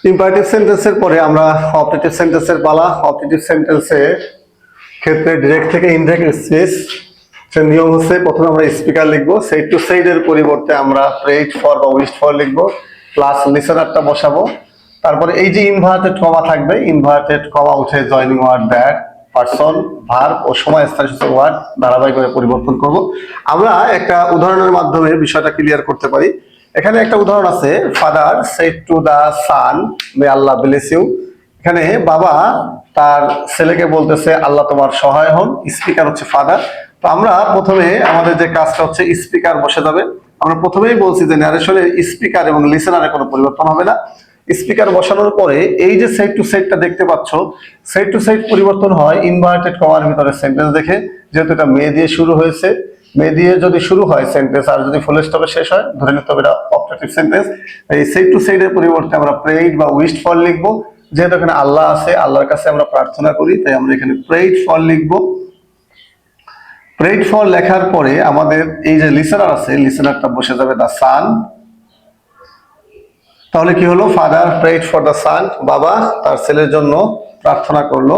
Imperative সেন্টেন্সের পরে আমরা অবজেক্টিভ সেন্টেন্সের পালা। অবজেক্টিভ সেন্টেন্সের ক্ষেত্রে ডিরেক্ট থেকে ইনডাইরেক্ট স্পিচ নিয়ম হচ্ছে প্রথমে আমরা স্পিকার লিখবো, সেই টু সেইড এর পরিবর্তে আমরা প্রেইড ফর বা উইশড ফর লিখবো, প্লাস লিসেনারটা বসাবো। তারপরে এই যে ইনভার্টেড কমা থাকবে, ইনভার্টেড কমা উঠে joining word that, person, verb ও সময় স্থায়ী ওয়ার্ড ধারাবাহিকভাবে পরিবর্তন করব। আমরা একটা উদাহরণের মাধ্যমে বিষয়টা ক্লিয়ার করতে পারি। এখানে একটা উদাহরণ আছে, father said to the son may Allah bless you. এখানে বাবা তার ছেলেকে বলতেছে আল্লাহ তোমার সহায় হন। স্পিকার হচ্ছে ফাদার। তো আমরা প্রথমে আমাদের যে কাজটা হচ্ছে স্পিকার বসে যাবে। আমরা প্রথমেই বলছি যে ন্যারেশনের স্পিকার এবং লিসেনারে কোনো পরিবর্তন হবে না। স্পিকার বসানোর পরে এই যে সাইড টু সাইডটা দেখতে পাচ্ছ, সাইড টু সাইড পরিবর্তন হয় ইনভার্টেড কমার ভিতরে সেন্টেন্স দেখে। যেহেতু এটা মে দিয়ে শুরু হয়েছে, মে দিয়ে যদি শুরু হয় সেন্টেন্স আর যদি ফুল স্টপে শেষ হয় ধরে নিতে হবে এটা অবজেক্টিভ সেন্টেন্স। এই সাইড টু সাইডের পরিবর্তে আমরা প্রেইড বা উইশড ফর লিখবো। যেহেতু এখানে আল্লাহ আছে, আল্লাহর কাছে আমরা প্রার্থনা করি, তাই আমরা এখানে প্রেইড ফর লিখবো। প্রেইড ফর লেখার পরে আমাদের এই যে লিসেনার আছে, লিসেনারটা বসে যাবে দা সান। তাহলে কি হলো, ফাদার প্রেইড ফর দা সান, বাবা তার ছেলের জন্য প্রার্থনা করলো।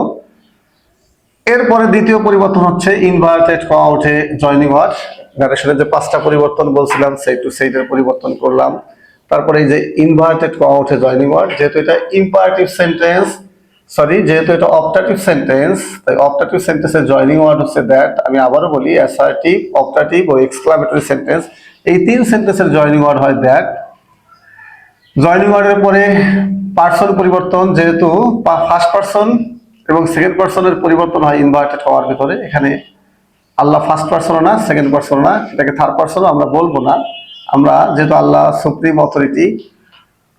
এরপরে দ্বিতীয় পরিবর্তন হচ্ছে ইনভার্টেড কমা উঠে জয়নিং ওয়ার্ড। ন্যারেশনের যে পাঁচটা পরিবর্তন বলছিলাম, সাইড টু সাইডের পরিবর্তন করলাম। তারপরে এই যে ইনভার্টেড কমা উঠে জয়নিং ওয়ার্ড, যেহেতু এটা ইম্পারেটিভ সেন্টেন্স, যেহেতু এটা অপটাটিভ সেন্টেন্স, তাই অপটাটিভ সেন্টেন্সের জয়নিং ওয়ার্ড হচ্ছে দ্যাট। আমি আবারও বলি, অ্যাসার্টিভ, অপটাটিভ ও এক্সক্লামেটরি সেন্টেন্স, এই তিন সেন্টেন্সের জয়নিং ওয়ার্ড হয় দ্যাট। জয়নিং ওয়ার্ডের পরে পার্সন পরিবর্তন, যেহেতু ফার্স্ট পার্সন এবং সেকেন্ড পার্সনের পরিবর্তন হয় ইনভার্টেড হওয়ার ভিতরে। এখানে আল্লাহ ফার্স্ট পার্সন না, সেকেন্ড পার্সন না, এটাকে থার্ড পার্সনও আমরা বলবো না। আমরা যেহেতু আল্লাহ সুপ্রিম অথরিটি,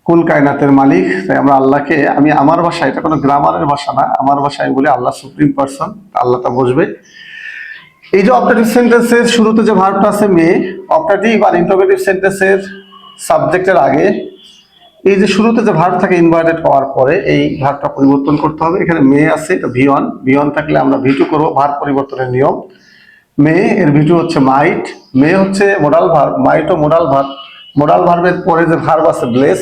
কুল কায়নাতের মালিক, তাই আমরা আল্লাহকে, আমি আমার ভাষায়, এটা কোনো গ্রামারের ভাষা না, আমার ভাষায় বলি আল্লাহ সুপ্রিম পার্সন, আল্লাহটা বসবে। এই যে অপটাটিভ সেন্টেন্সের শুরুতে যে ভার্বটা আছে মে, অপটাটিভ আর ইন্টারোগেটিভ সেন্টেন্সের সাবজেক্টের আগে এই যে শুরুতে যে ভার্ব থাকে ইনভার্টেড হওয়ার পরে, এই ভার্বটা পরিবর্তন করতে হবে। এখানে মে আছে, এটা ভি1, ভি1 থাকলে আমরা ভি2 করবো, ভার্ব পরিবর্তনের নিয়ম। মে এর ভি2 হচ্ছে মাইট, মে হচ্ছে মোডাল ভার্ব, মাইটও মোডাল ভার্ব। মোডাল ভার্বের পরে যে ভার্ব আছে ব্লেস,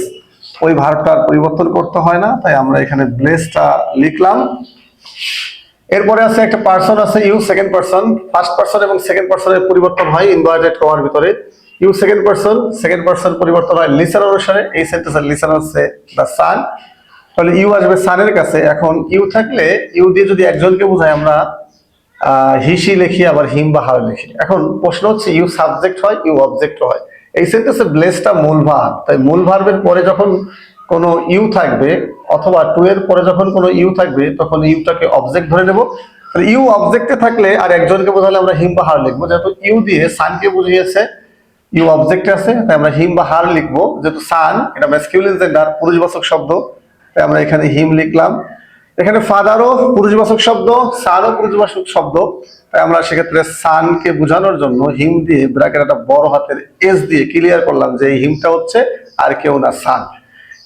ওই ভার্বটার পরিবর্তন করতে হয় না, তাই আমরা এখানে ব্লেসটা লিখলাম। এরপরে আছে একটা পার্সন আছে you, second person. First person এবং সেকেন্ড পার্সনের পরিবর্তন হয় ইনভার্টেড কমার ভিতরে। ইউ সেকেন্ড পার্সন পরিবর্তন হয় লিসেনার অনুসারে। এই সেন্টেন্সের লিসেনার হচ্ছে দা সান, তাহলে ইউ আসবে সানের কাছে। এখন ইউ থাকলে, ইউ দিয়ে যদি একজনকে বোঝায় আমরা হিসি লিখি, আবার হিম বা হার লিখি। এখন প্রশ্ন হচ্ছে ইউ সাবজেক্ট হয়, ইউ অবজেক্ট হয়। এই সেন্টেন্সে ব্লেসটা মূল ভার্ব, তাই মূল ভার্বের পরে যখন কোনো ইউ থাকবে অথবা টু এর পরে যখন কোনো ইউ থাকবে তখন ইউটাকে অবজেক্ট ধরে নেব। ইউ অবজেক্টে থাকলে আর একজনকে বোঝালে আমরা হিম বা হার লিখবো। যেহেতু ইউ দিয়ে সানকে বুঝিয়েছে, ইউ অবজেক্টে আছে, তাই আমরা হিম বা হার লিখবো। যেহেতু সান এটা ম্যাসকিউলিন জেন্ডার, পুরুষবাচক শব্দ, তাই আমরা এখানে হিম লিখলাম। এখানে ফাদারও পুরুষবাচক শব্দ, সানও পুরুষবাচক শব্দ, তাই আমরা সেক্ষেত্রে সানকে বোঝানোর জন্য হিম দিয়ে ব্র্যাকেট একটা বড় হাতের এস দিয়ে ক্লিয়ার করলাম যে এই হিমটা হচ্ছে আর কেউ না, সান।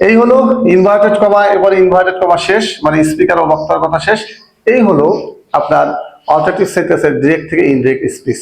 এই হলো ইনভার্টেড কমা, এবারে ইনভার্টেড কমা শেষ, মানে স্পিকার ও বক্তার কথা শেষ। এই হলো আপনার অল্টারনেটিভ সেন্টেন্সের ডিরেক্ট থেকে ইনডিরেক্ট স্পিচ।